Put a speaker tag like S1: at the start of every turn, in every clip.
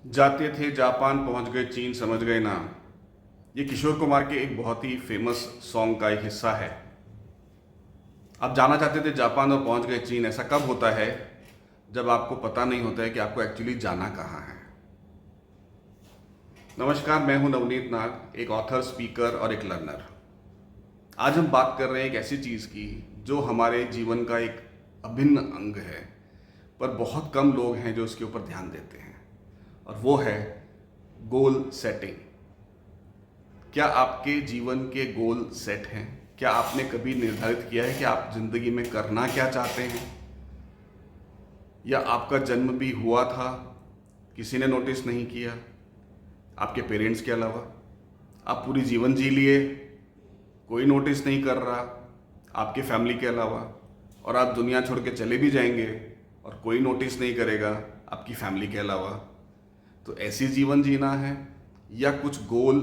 S1: जाते थे जापान पहुंच गए चीन समझ गए ना। ये किशोर कुमार के एक बहुत ही फेमस सॉन्ग का एक हिस्सा है। आप जाना चाहते थे जापान और पहुंच गए चीन। ऐसा कब होता है जब आपको पता नहीं होता है कि आपको एक्चुअली जाना कहाँ है। नमस्कार, मैं हूं नवनीत नाग, एक ऑथर, स्पीकर और एक लर्नर। आज हम बात कर रहे हैं एक ऐसी चीज़ की जो हमारे जीवन का एक अभिन्न अंग है, पर बहुत कम लोग हैं जो इसके ऊपर ध्यान देते हैं, और वो है गोल सेटिंग। क्या आपके जीवन के गोल सेट हैं? क्या आपने कभी निर्धारित किया है कि आप जिंदगी में करना क्या चाहते हैं? या आपका जन्म भी हुआ था, किसी ने नोटिस नहीं किया, आपके पेरेंट्स के अलावा? आप पूरी जीवन जी लिए, कोई नोटिस नहीं कर रहा आपके फैमिली के अलावा, और आप दुनिया छोड़ के चले भी जाएंगे और कोई नोटिस नहीं करेगा आपकी फैमिली के अलावा। तो ऐसी जीवन जीना है, या कुछ गोल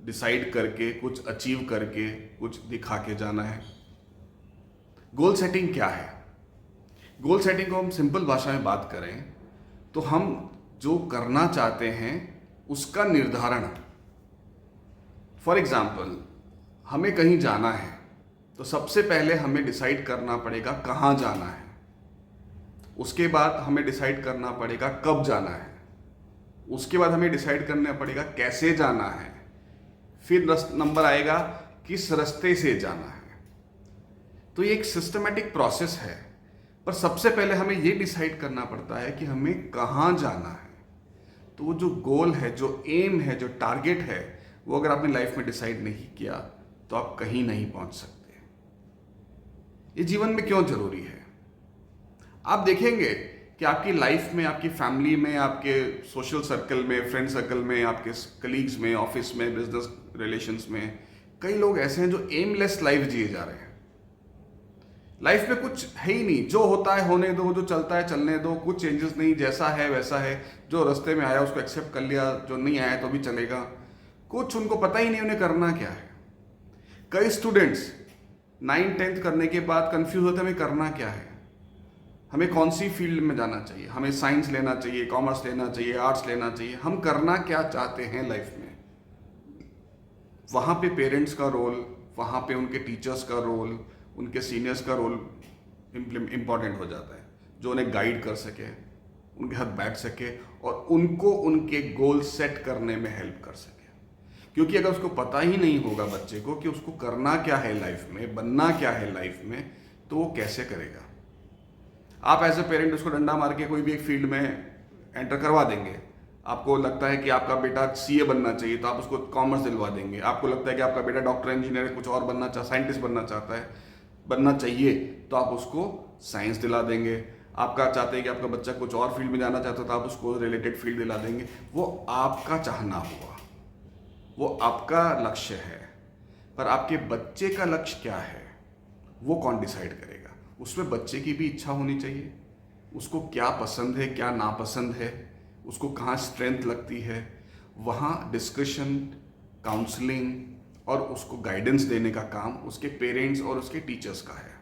S1: डिसाइड करके, कुछ अचीव करके, कुछ दिखा के जाना है? गोल सेटिंग क्या है? गोल सेटिंग को हम सिंपल भाषा में बात करें तो हम जो करना चाहते हैं उसका निर्धारण। फॉर एग्जाम्पल, हमें कहीं जाना है तो सबसे पहले हमें डिसाइड करना पड़ेगा कहाँ जाना है। उसके बाद हमें डिसाइड करना पड़ेगा कब जाना है। उसके बाद हमें डिसाइड करना पड़ेगा कैसे जाना है। फिर नंबर आएगा किस रास्ते से जाना है। तो ये एक सिस्टमेटिक प्रोसेस है, पर सबसे पहले हमें ये डिसाइड करना पड़ता है कि हमें कहाँ जाना है। तो वो जो गोल है, जो एम है, जो टारगेट है, वो अगर आपने लाइफ में डिसाइड नहीं किया तो आप कहीं नहीं पहुंच सकते। ये जीवन में क्यों जरूरी है? आप देखेंगे कि आपकी लाइफ में, आपकी फैमिली में, आपके सोशल सर्कल में, फ्रेंड सर्कल में, आपके कलीग्स में, ऑफिस में, बिजनेस रिलेशंस में कई लोग ऐसे हैं जो एमलेस लाइफ जिए जा रहे हैं। लाइफ में कुछ है ही नहीं, जो होता है होने दो, जो चलता है चलने दो, कुछ चेंजेस नहीं, जैसा है वैसा है। जो रास्ते में आया उसको एक्सेप्ट कर लिया, जो नहीं आया तो भी चलेगा। कुछ उनको पता ही नहीं उन्हें करना क्या है। कई स्टूडेंट्स 9th-10th करने के बाद कंफ्यूज होते हैं हमें करना क्या है, हमें कौन सी फील्ड में जाना चाहिए, हमें साइंस लेना चाहिए, कॉमर्स लेना चाहिए, आर्ट्स लेना चाहिए, हम करना क्या चाहते हैं लाइफ में। वहाँ पे पेरेंट्स का रोल, वहाँ पे उनके टीचर्स का रोल, उनके सीनियर्स का रोल इम्पॉर्टेंट हो जाता है, जो उन्हें गाइड कर सके, उनके साथ बैठ सके और उनको उनके गोल सेट करने में हेल्प कर सके। क्योंकि अगर उसको पता ही नहीं होगा बच्चे को कि उसको करना क्या है लाइफ में, बनना क्या है लाइफ में, तो वो कैसे करेगा? आप एज ए पेरेंट उसको डंडा मार के कोई भी एक फील्ड में एंटर करवा देंगे। आपको लगता है कि आपका बेटा सीए बनना चाहिए तो आप उसको कॉमर्स दिलवा देंगे। आपको लगता है कि आपका बेटा डॉक्टर, इंजीनियर, कुछ और बनना साइंटिस्ट बनना चाहता है, बनना चाहिए, तो आप उसको साइंस दिला देंगे। आपका चाहते हैं कि आपका बच्चा कुछ और फील्ड में जाना चाहता है तो आप उसको रिलेटेड फील्ड दिला देंगे। वो आपका चाहना हुआ, वो आपका लक्ष्य है। पर आपके बच्चे का लक्ष्य क्या है, वो कौन डिसाइड करेगा? उसमें बच्चे की भी इच्छा होनी चाहिए, उसको क्या पसंद है, क्या नापसंद है, उसको कहाँ स्ट्रेंथ लगती है। वहाँ डिस्कशन, काउंसलिंग और उसको गाइडेंस देने का काम उसके पेरेंट्स और उसके टीचर्स का है।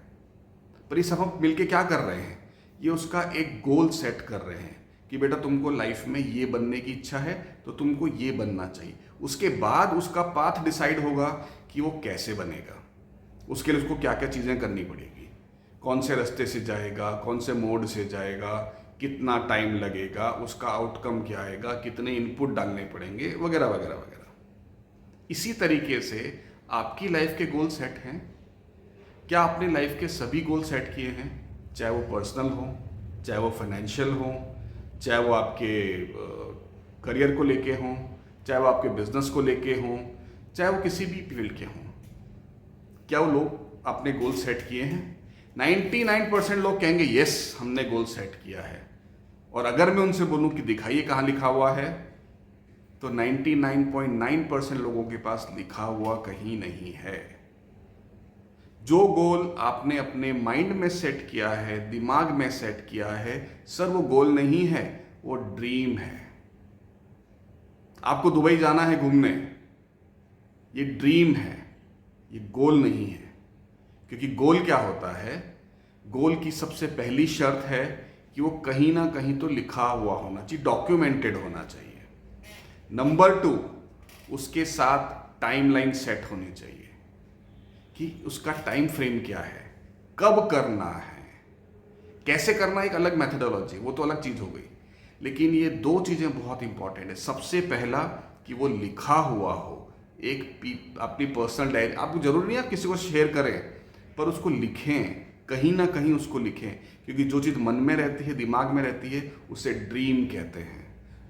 S1: पर ये सब हम मिलके क्या कर रहे हैं? ये उसका एक गोल सेट कर रहे हैं कि बेटा तुमको लाइफ में ये बनने की इच्छा है तो तुमको ये बनना चाहिए। उसके बाद उसका पाथ डिसाइड होगा कि वो कैसे बनेगा। उसके लिए उसको क्या क्या चीज़ें करनी पड़ेगी, कौन से रास्ते से जाएगा, कौन से मोड से जाएगा, कितना टाइम लगेगा, उसका आउटकम क्या आएगा, कितने इनपुट डालने पड़ेंगे, वगैरह वगैरह वगैरह। इसी तरीके से आपकी लाइफ के गोल सेट हैं। क्या आपने लाइफ के सभी गोल सेट किए हैं? चाहे वो पर्सनल हो, चाहे वो फाइनेंशियल हो, चाहे वो आपके करियर को लेके हों, चाहे वो आपके बिजनेस को लेके हों, चाहे वो किसी भी फील्ड के हों। क्या वो लोग अपने गोल सेट किए हैं? 99% लोग कहेंगे यस, हमने गोल सेट किया है। और अगर मैं उनसे बोलूं कि दिखाइए कहाँ लिखा हुआ है, तो 99.9% लोगों के पास लिखा हुआ कहीं नहीं है। जो गोल आपने अपने माइंड में सेट किया है, दिमाग में सेट किया है, सर वो गोल नहीं है, वो ड्रीम है। आपको दुबई जाना है घूमने, ये ड्रीम है, ये गोल नहीं है। क्योंकि गोल क्या होता है? गोल की सबसे पहली शर्त है कि वो कहीं ना कहीं तो लिखा हुआ होना चाहिए, डॉक्यूमेंटेड होना चाहिए। नंबर 2, उसके साथ टाइमलाइन सेट होनी चाहिए कि उसका टाइम फ्रेम क्या है, कब करना है, कैसे करना, एक अलग मेथडोलॉजी, वो तो अलग चीज हो गई। लेकिन ये 2 चीजें बहुत इंपॉर्टेंट है। सबसे पहला कि वो लिखा हुआ हो, अपनी पर्सनल डायरी। आपको जरूरी नहीं आप किसी को शेयर करें, पर उसको लिखें, कहीं ना कहीं उसको लिखें, क्योंकि जो चीज़ मन में रहती है, दिमाग में रहती है, उसे ड्रीम कहते हैं।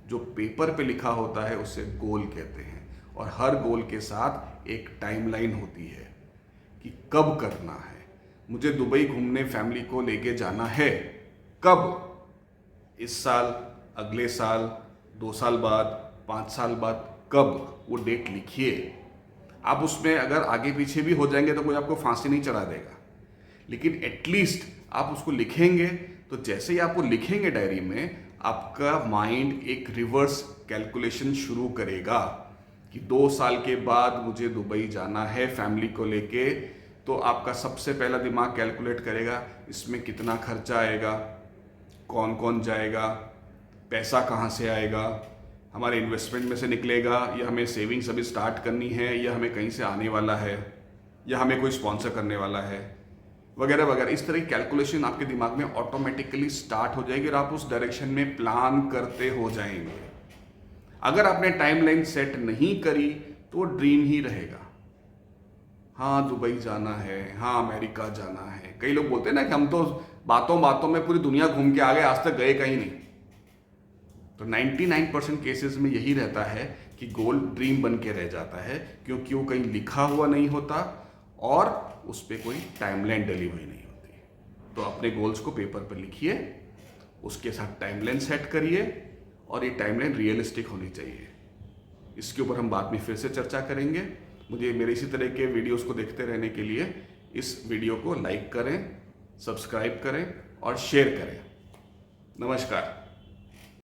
S1: जो पेपर पे लिखा होता है उसे गोल कहते हैं। और हर गोल के साथ एक टाइमलाइन होती है कि कब करना है। मुझे दुबई घूमने फैमिली को लेके जाना है, कब? इस साल, अगले साल, 2 साल बाद, 5 साल बाद, कब? वो डेट लिखिए। आप उसमें अगर आगे पीछे भी हो जाएंगे तो कोई आपको फांसी नहीं चढ़ा देगा, लेकिन एटलीस्ट आप उसको लिखेंगे। तो जैसे ही आप वो लिखेंगे डायरी में, आपका माइंड एक रिवर्स कैलकुलेशन शुरू करेगा कि 2 साल के बाद मुझे दुबई जाना है फैमिली को लेके। तो आपका सबसे पहला दिमाग कैलकुलेट करेगा इसमें कितना खर्चा आएगा, कौन कौन जाएगा, पैसा कहाँ से आएगा, हमारे इन्वेस्टमेंट में से निकलेगा, या हमें सेविंग्स अभी स्टार्ट करनी है, या हमें कहीं से आने वाला है, या हमें कोई स्पॉन्सर करने वाला है, वगैरह वगैरह। इस तरह की कैलकुलेशन आपके दिमाग में ऑटोमेटिकली स्टार्ट हो जाएगी और आप उस डायरेक्शन में प्लान करते हो जाएंगे। अगर आपने टाइमलाइन सेट नहीं करी तो वो ड्रीम ही रहेगा। हाँ दुबई जाना है, हाँ अमेरिका जाना है। कई लोग बोलते हैं ना कि हम तो बातों बातों में पूरी दुनिया घूम के आ गए, आज तक गए कहीं नहीं। तो 99% केसेस में यही रहता है कि गोल ड्रीम बन के रह जाता है, क्योंकि वो कहीं लिखा हुआ नहीं होता और उस पर कोई टाइमलाइन डली हुई नहीं होती। तो अपने गोल्स को पेपर पर लिखिए, उसके साथ टाइमलाइन सेट करिए, और ये टाइमलाइन रियलिस्टिक होनी चाहिए। इसके ऊपर हम बाद में फिर से चर्चा करेंगे। मुझे मेरे इसी तरह के वीडियोस को देखते रहने के लिए इस वीडियो को लाइक करें, सब्सक्राइब करें और शेयर करें। नमस्कार।